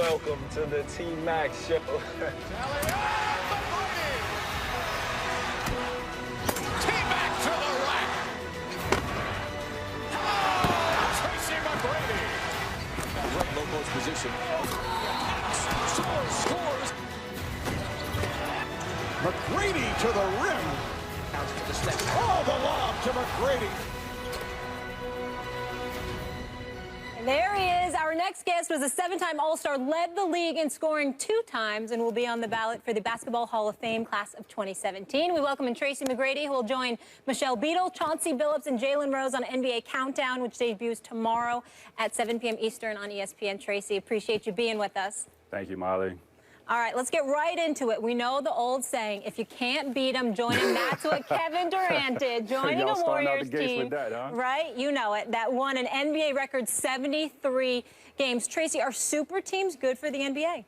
welcome to the T-Max Show. T-Max to the rack. Oh, Tracy McGrady. Right low position. Scores. McGrady to the rim. Oh, the lob to McGrady. There he is. Our next guest was a 7-time All-Star, led the league in scoring 2 times, and will be on the ballot for the Basketball Hall of Fame class of 2017. We welcome in Tracy McGrady, who will join Michelle Beadle, Chauncey Billups, and Jalen Rose on NBA Countdown, which debuts tomorrow at 7 p.m. Eastern on ESPN. Tracy, appreciate you being with us. Thank you, Molly. All right, let's get right into it. We know the old saying, if you can't beat them, join them. That's what Kevin Durant did, joining a Warriors team. That, huh? Right? You know it. That won an NBA record 73 games. Tracy, are super teams good for the NBA?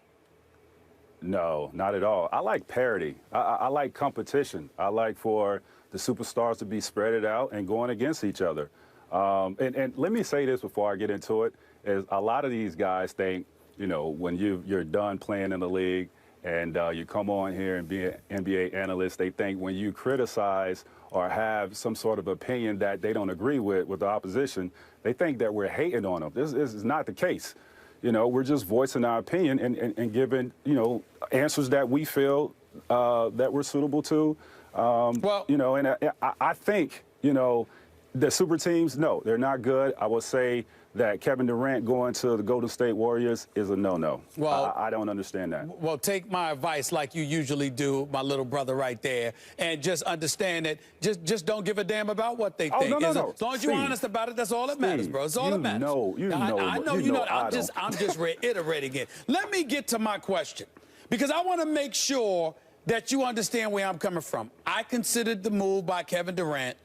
No, not at all. I like parity. I like competition. I like for the superstars to be spread out and going against each other. And let me say this before I get into it, is a lot of these guys think, you know, when you're done playing in the league and you come on here and be an NBA analyst, they think when you criticize or have some sort of opinion that they don't agree with the opposition, they think that we're hating on them. This is not the case. You know, we're just voicing our opinion and giving, you know, answers that we feel that we're suitable to. You know, and I think, you know, the super teams, no, they're not good. I will say that Kevin Durant going to the Golden State Warriors is a no-no. Well, I don't understand that. Well, take my advice like you usually do, my little brother right there, and just understand that just don't give a damn about what they think. No. As long as you're honest about it, that's all that matters, bro. That's all that matters. I know you know. I'm just reiterating it. Let me get to my question, because I want to make sure that you understand where I'm coming from. I considered the move by Kevin Durant,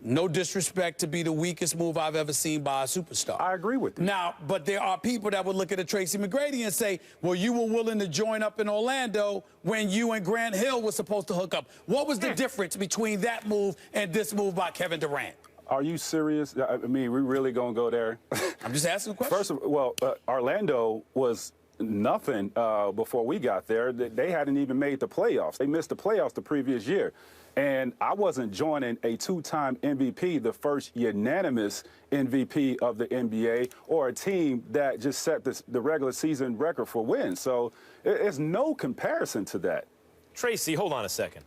no disrespect, to be the weakest move I've ever seen by a superstar. I agree with you. Now, but there are people that would look at a Tracy McGrady and say, well, you were willing to join up in Orlando when you and Grant Hill were supposed to hook up. What was the difference between that move and this move by Kevin Durant? Are you serious? I mean, we really going to go there? I'm just asking a question. First of all, Orlando was nothing before we got there. They hadn't even made the playoffs. They missed the playoffs the previous year. And I wasn't joining a 2-time MVP, the first unanimous MVP of the NBA, or a team that just set the regular season record for wins. So it's no comparison to that. Tracy, hold on a second.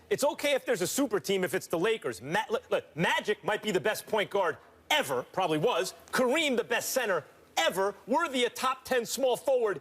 It's okay if there's a super team if it's the Lakers. Look, Magic might be the best point guard ever, probably was. Kareem, the best center ever. Worthy a top 10 small forward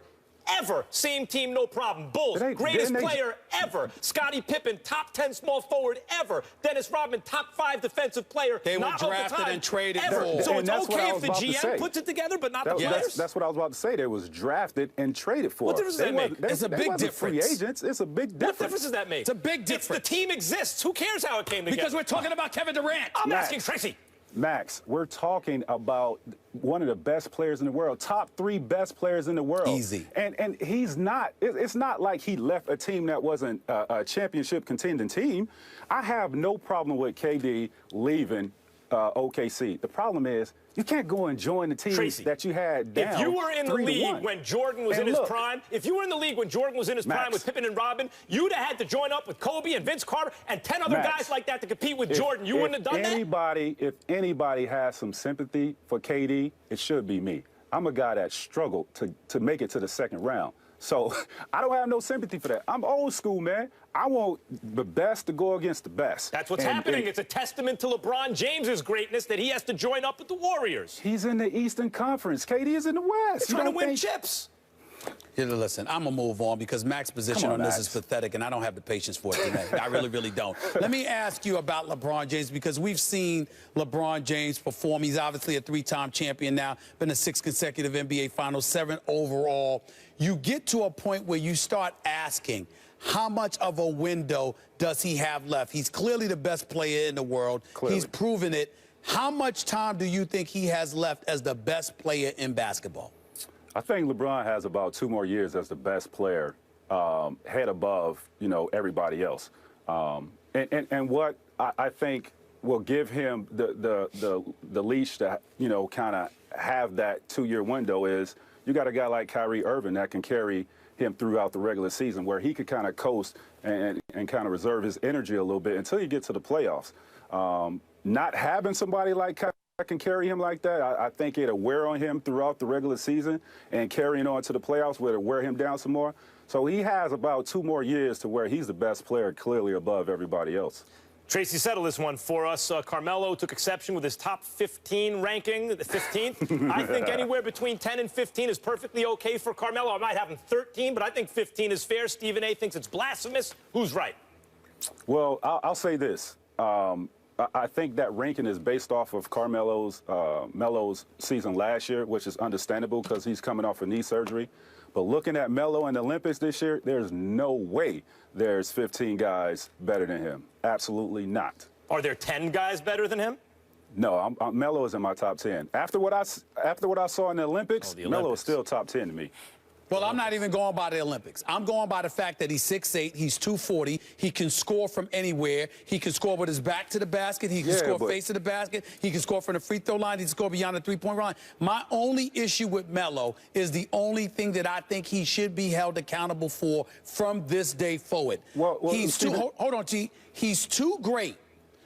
ever. Same team, no problem. Bulls, greatest player ever. Scottie Pippen, top 10 small forward ever. Dennis Rodman, top 5 defensive player. They were drafted and traded for. So it's okay if the GM puts it together, but not the players? That's what I was about to say. They was drafted and traded for. What difference does that make? It's a big difference. Free agents. It's a big difference. What difference does that make? It's a big difference. The team exists. Who cares how it came together? Because we're talking about Kevin Durant. I'm asking Tracy. Max, we're talking about one of the best players in the world, top 3 best players in the world. Easy. And he's not, it's not like he left a team that wasn't a championship contending team. I have no problem with KD leaving OKC. The problem is you can't go and join the team that you had down. If you were in the league when Jordan was in his prime, with Pippen and Robin, you'd have had to join up with Kobe and Vince Carter and 10 other guys like that to compete with Jordan. You wouldn't have done that? If anybody has some sympathy for KD, it should be me. I'm a guy that struggled to make it to the second round. So I don't have no sympathy for that. I'm old school, man. I want the best to go against the best. That's what's happening. It's a testament to LeBron James's greatness that he has to join up with the Warriors. He's in the Eastern Conference. KD is in the West. They're trying to win chips. Here, listen, I'm going to move on because Max's position on this is pathetic, and I don't have the patience for it today. I really, really don't. Let me ask you about LeBron James, because we've seen LeBron James perform. He's obviously a 3-time champion now, been to 6 consecutive NBA Finals, 7 overall. You get to a point where you start asking, how much of a window does he have left? He's clearly the best player in the world. Clearly. He's proven it. How much time do you think he has left as the best player in basketball? I think LeBron has about 2 more years as the best player, head above, you know, everybody else. And what I think will give him the leash to, you know, kind of have that 2-year window is, you got a guy like Kyrie Irving that can carry him throughout the regular season, where he could kind of coast and kind of reserve his energy a little bit until you get to the playoffs. Not having somebody like Kyrie that can carry him like that, I think it'll wear on him throughout the regular season, and carrying on to the playoffs will wear him down some more. So he has about 2 more years to where he's the best player, clearly above everybody else. Tracy settled this one for us. Carmelo took exception with his top 15 ranking, the 15th. I think anywhere between 10 and 15 is perfectly okay for Carmelo. I might have him 13, but I think 15 is fair. Stephen A. thinks it's blasphemous. Who's right? Well, I'll say this. I think that ranking is based off of Melo's season last year, which is understandable because he's coming off a knee surgery. But looking at Melo in the Olympics this year, there's no way there's 15 guys better than him. Absolutely not. Are there 10 guys better than him? No, Melo is in my top 10. After what I saw in the Olympics, Melo is still top 10 to me. Well, I'm not even going by the Olympics. I'm going by the fact that he's 6'8", he's 240, he can score from anywhere. He can score with his back to the basket, he can score face to the basket, he can score from the free throw line, he can score beyond the three-point line. My only issue with Melo is the only thing that I think he should be held accountable for from this day forward. He's too, hold on, T. He's too great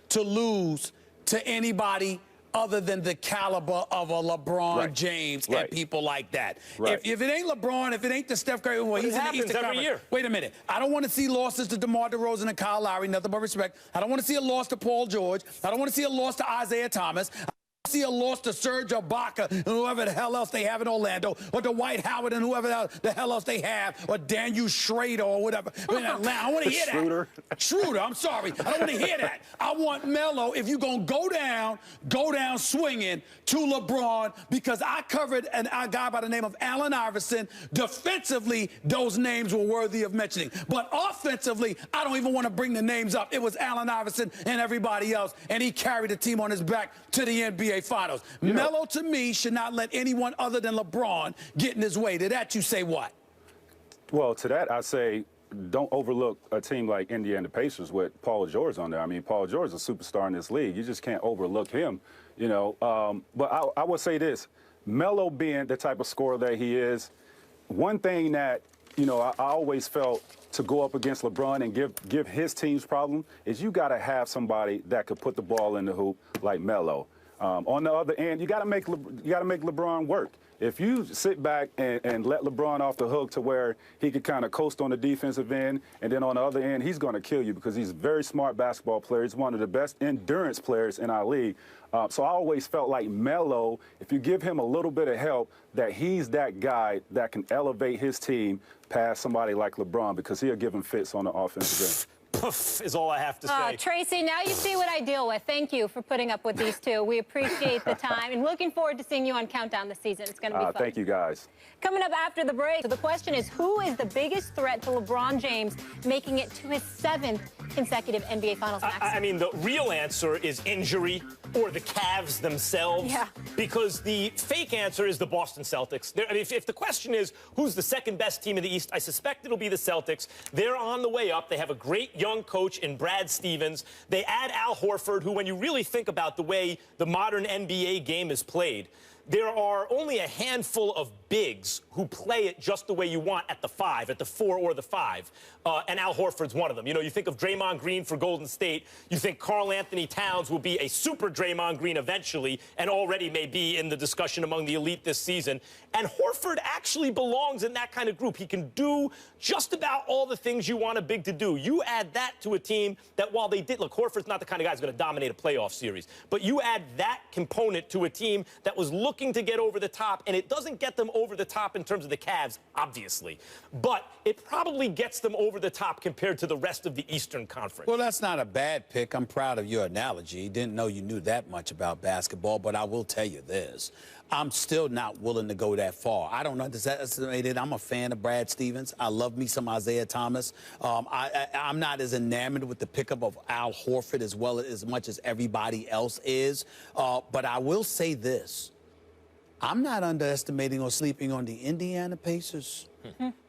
to lose to anybody other than the caliber of a LeBron James and people like that. If it ain't LeBron, if it ain't the Steph Curry, well, he's in the Eastern Conference. Year. Wait a minute. I don't want to see losses to DeMar DeRozan and Kyle Lowry, nothing but respect. I don't want to see a loss to Paul George. I don't want to see a loss to Isaiah Thomas. See a loss to Serge Ibaka and whoever the hell else they have in Orlando, or to Dwight Howard and whoever the hell else they have, or Daniel Schrader or whatever. In Atlanta. I want to hear that. Schroeder, I'm sorry. I don't want to hear that. I want Melo, if you're going to go down swinging to LeBron, because I covered a guy by the name of Allen Iverson. Defensively, those names were worthy of mentioning. But offensively, I don't even want to bring the names up. It was Allen Iverson and everybody else, and he carried the team on his back to the NBA Finals. Melo, to me, should not let anyone other than LeBron get in his way. To that, you say what? Well, to that, I say don't overlook a team like Indiana Pacers with Paul George on there. I mean, Paul George is a superstar in this league. You just can't overlook him, you know. But I would say this. Melo being the type of scorer that he is, one thing that, you know, I always felt to go up against LeBron and give his team's problem is you got to have somebody that could put the ball in the hoop like Melo. On the other end, you got to make LeBron work. If you sit back and let LeBron off the hook to where he could kind of coast on the defensive end, and then on the other end, he's going to kill you because he's a very smart basketball player. He's one of the best endurance players in our league. So I always felt like Melo, if you give him a little bit of help, that he's that guy that can elevate his team past somebody like LeBron, because he'll give him fits on the offensive end. Poof is all I have to say. Tracy, now you see what I deal with. Thank you for putting up with these two. We appreciate the time and looking forward to seeing you on Countdown this season. It's going to be fun. Thank you, guys. Coming up after the break, so the question is, who is the biggest threat to LeBron James making it to his 7th consecutive NBA Finals, Max? I mean, the real answer is injury or the Cavs themselves. Yeah. Because the fake answer is the Boston Celtics. I mean, if the question is who's the second best team in the East, I suspect it'll be the Celtics. They're on the way up. They have a great young coach in Brad Stevens. They add Al Horford, who, when you really think about the way the modern NBA game is played, there are only a handful of bigs who play it just the way you want at the 5, at the 4 or the 5. And Al Horford's one of them. You know, you think of Draymond Green for Golden State. You think Karl Anthony Towns will be a super Draymond Green eventually, and already may be in the discussion among the elite this season. And Horford actually belongs in that kind of group. He can do just about all the things you want a big to do. You add that to a team that, while they did, look, Horford's not the kind of guy who's going to dominate a playoff series. But you add that component to a team that was looking to get over the top, and it doesn't get them over the top in terms of the Cavs, obviously. But it probably gets them over the top compared to the rest of the Eastern Conference. Well, that's not a bad pick. I'm proud of your analogy. Didn't know you knew that much about basketball, but I will tell you this. I'm still not willing to go that far. I don't underestimate it. I'm a fan of Brad Stevens. I love me some Isaiah Thomas. I'm not as enamored with the pickup of Al Horford as much as everybody else is. But I will say this. I'm not underestimating or sleeping on the Indiana Pacers.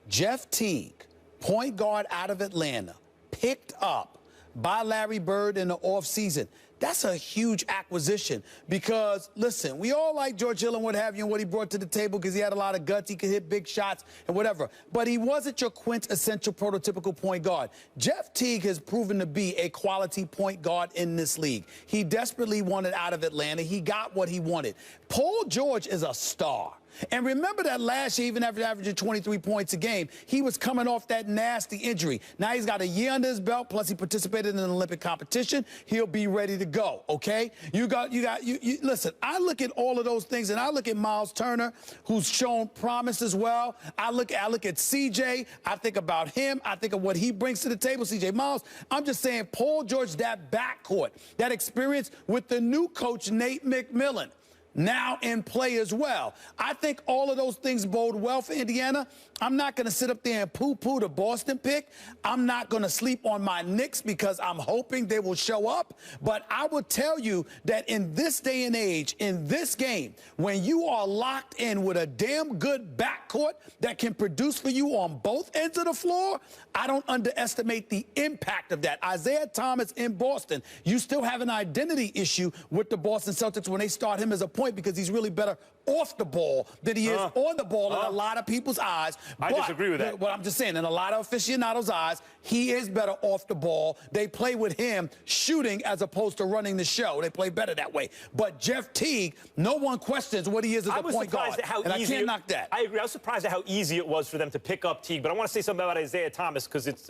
Jeff Teague, point guard out of Atlanta, picked up by Larry Bird in the offseason. That's a huge acquisition because, listen, we all like George Hill and what have you and what he brought to the table because he had a lot of guts. He could hit big shots and whatever. But he wasn't your quintessential prototypical point guard. Jeff Teague has proven to be a quality point guard in this league. He desperately wanted out of Atlanta. He got what he wanted. Paul George is a star. And remember that last year, even after averaging 23 points a game, he was coming off that nasty injury. Now he's got a year under his belt, plus he participated in an Olympic competition. He'll be ready to go, okay? Listen, I look at all of those things, and I look at Miles Turner, who's shown promise as well. I look at CJ. I think about him. I think of what he brings to the table, CJ Miles. I'm just saying, Paul George, that backcourt, that experience with the new coach, Nate McMillan, now in play as well. I think all of those things bode well for Indiana. I'm not going to sit up there and poo-poo the Boston pick. I'm not going to sleep on my Knicks because I'm hoping they will show up. But I will tell you that in this day and age, in this game, when you are locked in with a damn good backcourt that can produce for you on both ends of the floor, I don't underestimate the impact of that. Isaiah Thomas in Boston, you still have an identity issue with the Boston Celtics when they start him as a point because he's really better off the ball than he is on the ball in a lot of people's eyes. I disagree with that. What I'm just saying, in a lot of aficionados' eyes, he is better off the ball. They play with him shooting as opposed to running the show. They play better that way. But Jeff Teague, no one questions what he is as a point guard. I can't knock that. I agree. I was surprised at how easy it was for them to pick up Teague. But I want to say something about Isaiah Thomas because it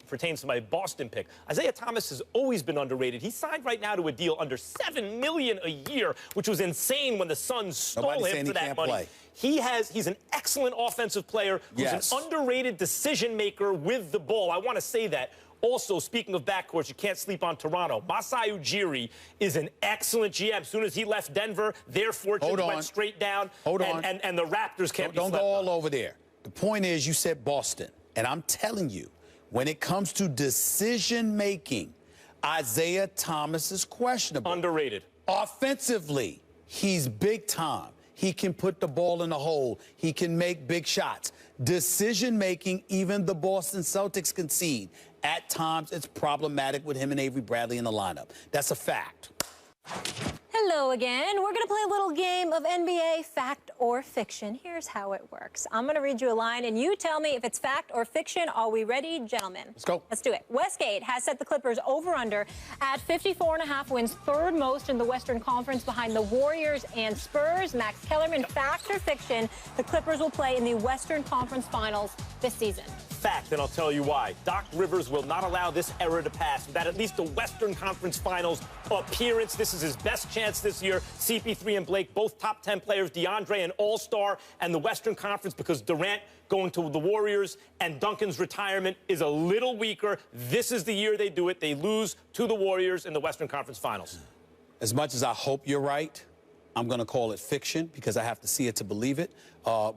pertains to my Boston pick. Isaiah Thomas has always been underrated. He's signed right now to a deal under $7 million a year, which was insane when the Suns stole him for that money. He's an excellent offensive player who's an underrated decision maker with the ball. I want to say that. Also, speaking of backcourts, you can't sleep on Toronto. Masai Ujiri is an excellent GM. As soon as he left Denver, their fortunes went straight down. And the Raptors can't be slept on. Don't go all over there. The point is, you said Boston. And I'm telling you, when it comes to decision making, Isaiah Thomas is questionable. Underrated. Offensively, he's big time. He can put the ball in the hole. He can make big shots. Decision-making, even the Boston Celtics concede. At times, it's problematic with him and Avery Bradley in the lineup. That's a fact. Hello again. We're going to play a little game of NBA fact or fiction. Here's how it works. I'm going to read you a line, and you tell me if it's fact or fiction. Are we ready, gentlemen? Let's go. Let's do it. Westgate has set the Clippers over-under at 54.5 wins, third most in the Western Conference behind the Warriors and Spurs. Max Kellerman, fact or fiction, the Clippers will play in the Western Conference Finals this season. Fact, and I'll tell you why. Doc Rivers will not allow this era to pass. That at least the Western Conference Finals appearance. This is his best chance this year. CP3 and Blake, both top 10 players. DeAndre, an all-star, and the Western Conference because Durant going to the Warriors and Duncan's retirement is a little weaker. This is the year they do it. They lose to the Warriors in the Western Conference Finals. As much as I hope you're right, I'm going to call it fiction because I have to see it to believe it.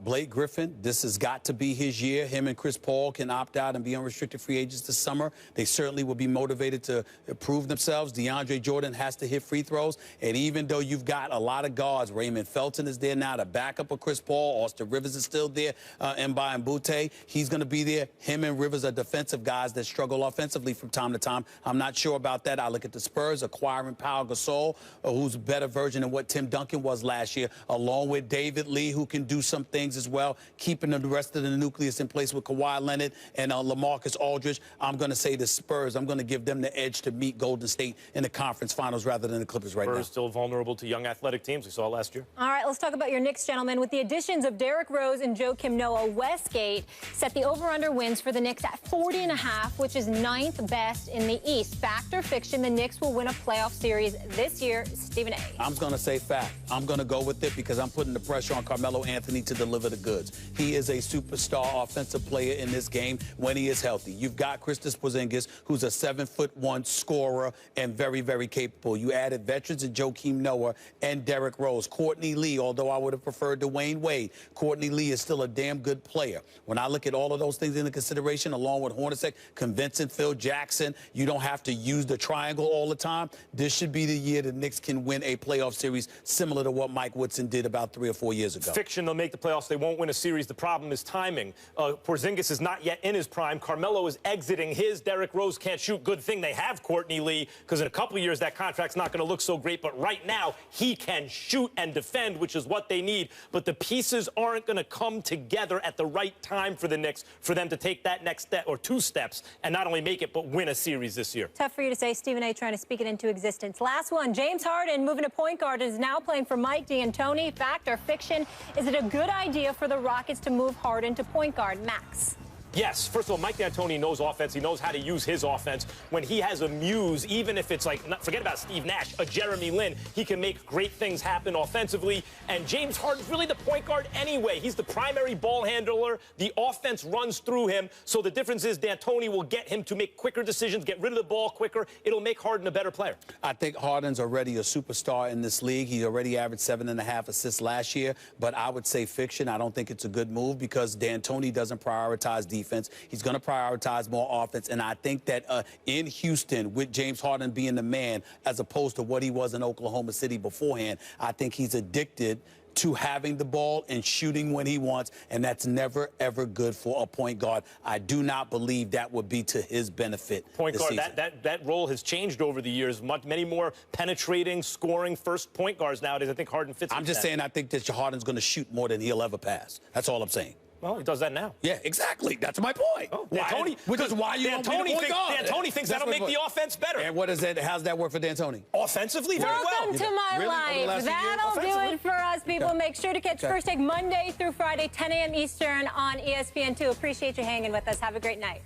Blake Griffin, this has got to be his year. Him and Chris Paul can opt out and be unrestricted free agents this summer. They certainly will be motivated to prove themselves. DeAndre Jordan has to hit free throws. And even though you've got a lot of guards, Raymond Felton is there now, the backup of Chris Paul. Austin Rivers is still there. Mba and Butte, he's going to be there. Him and Rivers are defensive guys that struggle offensively from time to time. I'm not sure about that. I look at the Spurs acquiring Pau Gasol, who's a better version of what Tim Duncan was last year, along with David Lee, who can do some things as well, keeping the rest of the nucleus in place with Kawhi Leonard and LaMarcus Aldridge. I'm going to say the Spurs. I'm going to give them the edge to meet Golden State in the conference finals rather than the Clippers right now. Spurs still vulnerable to young athletic teams we saw last year. All right, let's talk about your Knicks, gentlemen. With the additions of Derrick Rose and Joakim Noah, Westgate set the over-under wins for the Knicks at 40.5, which is 9th best in the East. Fact or fiction, the Knicks will win a playoff series this year. Stephen A. I'm going to say fact. I'm going to go with it because I'm putting the pressure on Carmelo Anthony to deliver the goods. He is a superstar offensive player in this game when he is healthy. You've got Kristaps Porzingis, who's a 7'1" scorer and very, very capable. You added veterans in Joakim Noah and Derrick Rose. Courtney Lee, although I would have preferred Dwayne Wade, Courtney Lee is still a damn good player. When I look at all of those things into consideration, along with Hornacek, convincing Phil Jackson, you don't have to use the triangle all the time. This should be the year the Knicks can win a playoff series similar to what Mike Woodson did about 3 or 4 years ago. Fiction, they'll make make the playoffs. They won't win a series. The problem is timing. Porzingis is not yet in his prime. Carmelo is exiting his. Derrick Rose can't shoot. Good thing they have Courtney Lee, because in a couple of years that contract's not going to look so great. But right now he can shoot and defend, which is what they need. But the pieces aren't going to come together at the right time for the Knicks for them to take that next step or 2 steps and not only make it but win a series this year. Tough for you to say. Stephen A. trying to speak it into existence. Last one. James Harden moving to point guard is now playing for Mike D'Antoni. Fact or fiction? Is it a good idea for the Rockets to move Harden to point guard? Max. Yes. First of all, Mike D'Antoni knows offense. He knows how to use his offense. When he has a muse, even if it's like, forget about Steve Nash, a Jeremy Lin, he can make great things happen offensively. And James Harden's really the point guard anyway. He's the primary ball handler. The offense runs through him. So the difference is D'Antoni will get him to make quicker decisions, get rid of the ball quicker. It'll make Harden a better player. I think Harden's already a superstar in this league. He already averaged 7.5 assists last year. But I would say fiction. I don't think it's a good move because D'Antoni doesn't prioritize defense. He's going to prioritize more offense. And I think that in Houston, with James Harden being the man, as opposed to what he was in Oklahoma City beforehand, I think he's addicted to having the ball and shooting when he wants, and that's never, ever good for a point guard. I do not believe that would be to his benefit. Point guard, that role has changed over the years. Many more penetrating, scoring first point guards nowadays. I think Harden fits. I'm just saying I think that Harden's going to shoot more than he'll ever pass. That's all I'm saying. Well, he does that now. Yeah, exactly. That's my point. Oh, D'Antoni, D'Antoni thinks that'll make the offense better. And what is that? How's that work for D'Antoni? Offensively, very well. Welcome to my life. That'll do it for us, people. Make sure to catch First Take Monday through Friday, 10 a.m. Eastern on ESPN2. Appreciate you hanging with us. Have a great night.